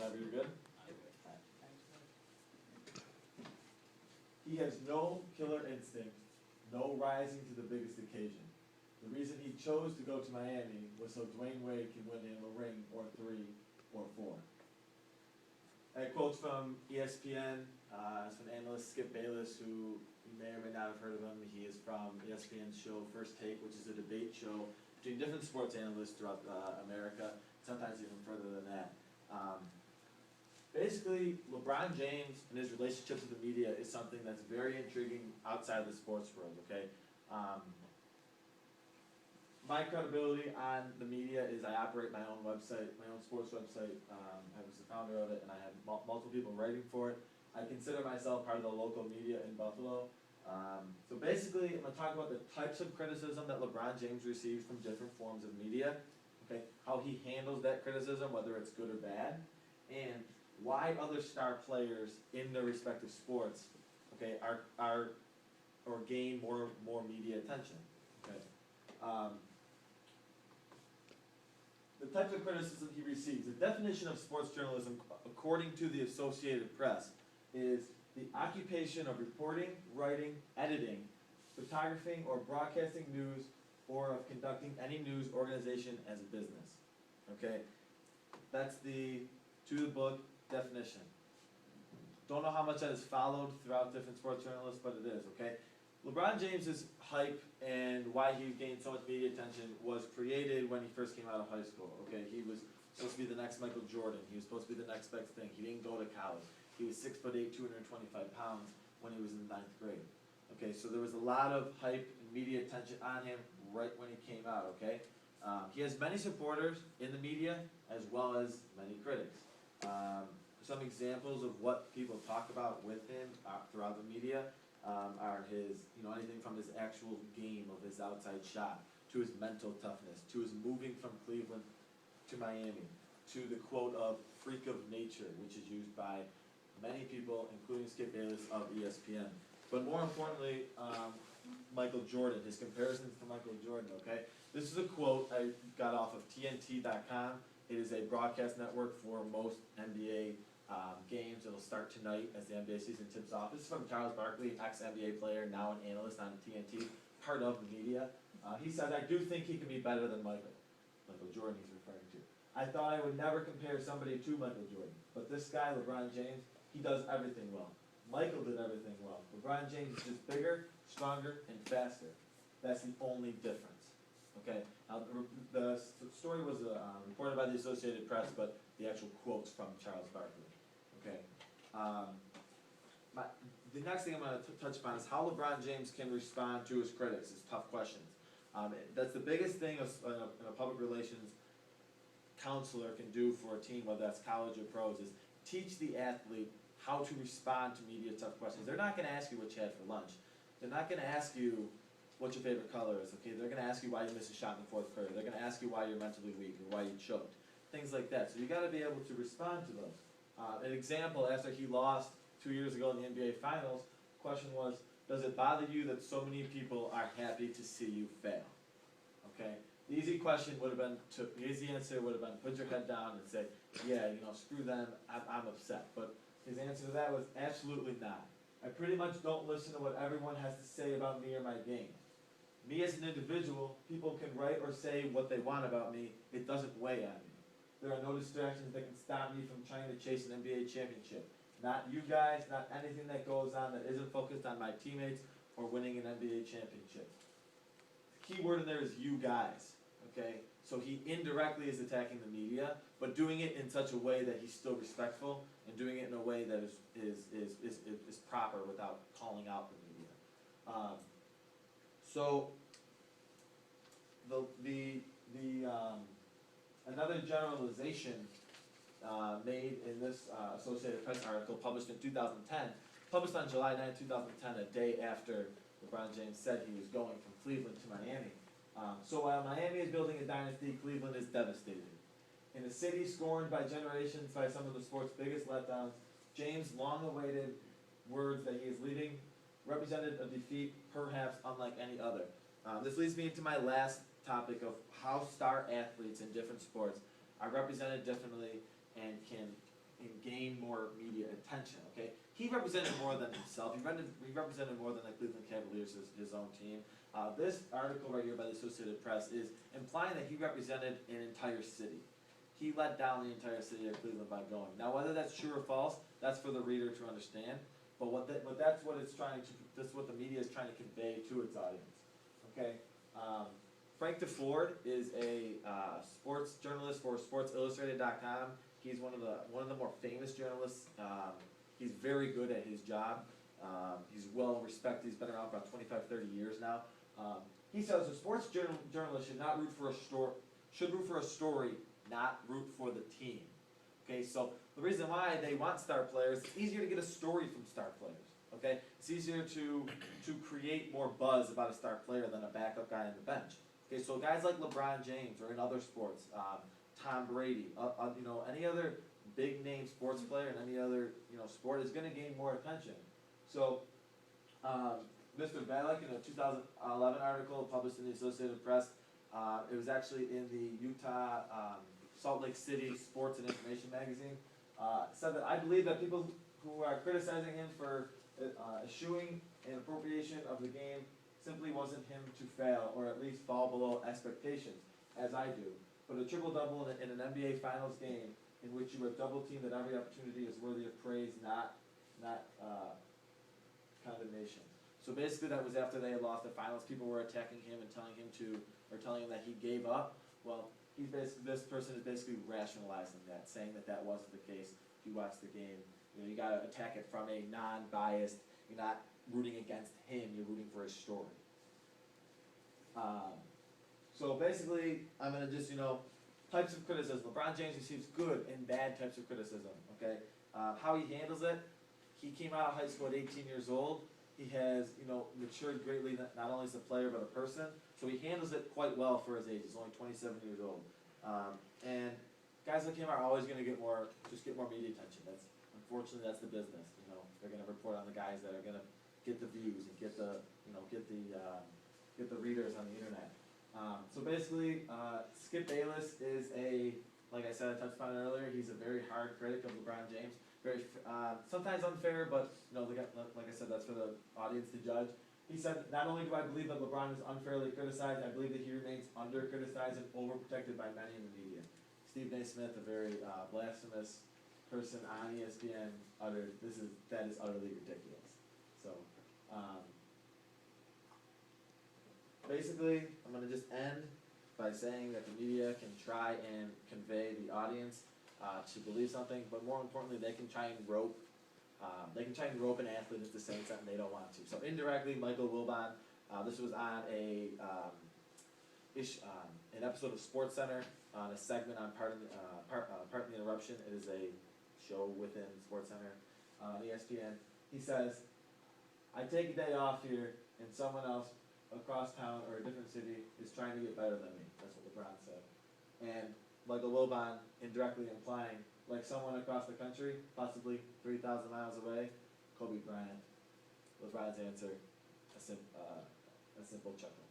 Whenever you're good. He has no killer instinct, no rising to the biggest occasion. The reason he chose to go to Miami was so Dwayne Wade can win him a ring or 3 or 4. That quote's from ESPN. It's from analyst Skip Bayless, who you may or may not have heard of him. He is from ESPN's show First Take, which is a debate show between different sports analysts throughout America, sometimes even further than that. Basically, LeBron James and his relationships with the media is something that's very intriguing outside of the sports world, okay? My credibility on the media is I operate my own website, my own sports website. I was the founder of it, and I have multiple people writing for it. I consider myself part of the local media in Buffalo. So basically, I'm going to talk about the types of criticism that LeBron James receives from different forms of media, okay, how he handles that criticism, whether it's good or bad, and why other star players in their respective sports, okay, or gain more media attention, okay. The types of criticism he receives. The definition of sports journalism, according to the Associated Press, is the occupation of reporting, writing, editing, photographing, or broadcasting news, or of conducting any news organization as a business. Okay, that's the to-the-book definition. Don't know how much that is followed throughout different sports journalists, but it is, okay? LeBron James's hype and why he gained so much media attention was created when he first came out of high school, okay? He was supposed to be the next Michael Jordan. He was supposed to be the next best thing. He didn't go to college. He was 6'8", 225 pounds when he was in 9th grade. Okay, so there was a lot of hype and media attention on him right when he came out, okay? He has many supporters in the media as well as many critics. Some examples of what people talk about with him throughout the media are his, anything from his actual game of his outside shot, to his mental toughness, to his moving from Cleveland to Miami, to the quote of freak of nature, which is used by many people, including Skip Bayless of ESPN. But more importantly, Michael Jordan, his comparisons to Michael Jordan, okay? This is a quote I got off of TNT.com. It is a broadcast network for most NBA games. It'll start tonight as the NBA season tips off. This is from Charles Barkley, ex-NBA player, now an analyst on TNT, part of the media. He said, "I do think he can be better than Michael Jordan he's referring to. I thought I would never compare somebody to Michael Jordan, but this guy, LeBron James, he does everything well. Michael did everything well. LeBron James is just bigger, stronger, and faster. That's the only difference." Okay. Now, the story was reported by the Associated Press, but the actual quote's from Charles Barkley. Okay. The next thing I'm going to touch upon is how LeBron James can respond to his critics, his tough questions. That's the biggest thing a public relations counselor can do for a team, whether that's college or pros, is teach the athlete how to respond to media tough questions. They're not going to ask you what you had for lunch. They're not going to ask you what your favorite color is, okay? They're going to ask you why you missed a shot in the 4th quarter. They're going to ask you why you're mentally weak or why you choked, things like that. So you got to be able to respond to those. An example, after he lost 2 years ago in the NBA Finals, the question was, does it bother you that so many people are happy to see you fail? Okay? The easy question would have been, the easy answer would have been, put your head down and say, yeah, screw them, I'm upset. But his answer to that was absolutely not. I pretty much don't listen to what everyone has to say about me or my game. Me as an individual, people can write or say what they want about me. It doesn't weigh on me. There are no distractions that can stop me from trying to chase an NBA championship. Not you guys, not anything that goes on that isn't focused on my teammates or winning an NBA championship. The key word in there is you guys. Okay? So he indirectly is attacking the media, but doing it in such a way that he's still respectful and doing it in a way that is proper without calling out the media. So another generalization made in this Associated Press article published in 2010, published on July 9, 2010, a day after LeBron James said he was going from Cleveland to Miami. So while Miami is building a dynasty, Cleveland is devastated. In a city scorned by generations by some of the sport's biggest letdowns, James' long-awaited words that he is leaving represented a defeat perhaps unlike any other. This leads me into my last topic of how star athletes in different sports are represented differently and can gain more media attention, okay? He represented more than himself. He represented more than the Cleveland Cavaliers, his own team. This article right here by the Associated Press is implying that he represented an entire city. He let down the entire city of Cleveland by going. Now, whether that's true or false, that's for the reader to understand. But that's what it's trying to. That's what the media is trying to convey to its audience. Okay. Frank DeFord is a sports journalist for SportsIllustrated.com. He's one of the more famous journalists. He's very good at his job. He's well respected. He's been around for about 25, 30 years now. He says a sports journalist should not root for a story. Should root for a story, not root for the team. Okay, so the reason why they want star players, it's easier to get a story from star players. Okay, it's easier to create more buzz about a star player than a backup guy on the bench. Okay, so guys like LeBron James or in other sports, Tom Brady, any other big name sports player in any other sport is going to gain more attention. So, Mr. Valek in a 2011 article published in the Associated Press, it was actually in the Utah Salt Lake City Sports and Information magazine, said that I believe that people who are criticizing him for eschewing an appropriation of the game simply wasn't him to fail, or at least fall below expectations, as I do. But a triple-double in an NBA Finals game in which you are double-teamed at every opportunity is worthy of praise, not condemnation. So basically that was after they had lost the finals. People were attacking him and telling him that he gave up. Well, this person is basically rationalizing that, saying that that wasn't the case. If you watch the game, you got to attack it from a non-biased. You're not rooting against him. You're rooting for his story. So basically, I'm gonna just types of criticism. LeBron James receives good and bad types of criticism. Okay, how he handles it. He came out of high school at 18 years old. He has matured greatly, not only as a player but a person. So he handles it quite well for his age. He's only 27 years old. And guys like him are always going to get more media attention. Unfortunately that's the business. They're going to report on the guys that are going to get the views and get the readers on the internet. So basically, Skip Bayless is like I said, I touched on it earlier. He's a very hard critic of LeBron James. Very sometimes unfair, but like I said, that's for the audience to judge. He said, not only do I believe that LeBron is unfairly criticized, I believe that he remains under-criticized and overprotected by many in the media. Stephen A. Smith, a very blasphemous person on ESPN, that is utterly ridiculous. So, basically, I'm going to just end by saying that the media can try and convey the audience to believe something, but more importantly, they can try and rope an athlete into saying something they don't want to. So indirectly, Michael Wilbon, this was on an episode of SportsCenter, on a segment on Pardon the Interruption. It is a show within SportsCenter on ESPN. He says, I take a day off here and someone else across town or a different city is trying to get better than me. That's what LeBron said. And Michael Wilbon indirectly implying, like someone across the country, possibly 3,000 miles away, Kobe Bryant. LeBron's answer, a simple chuckle.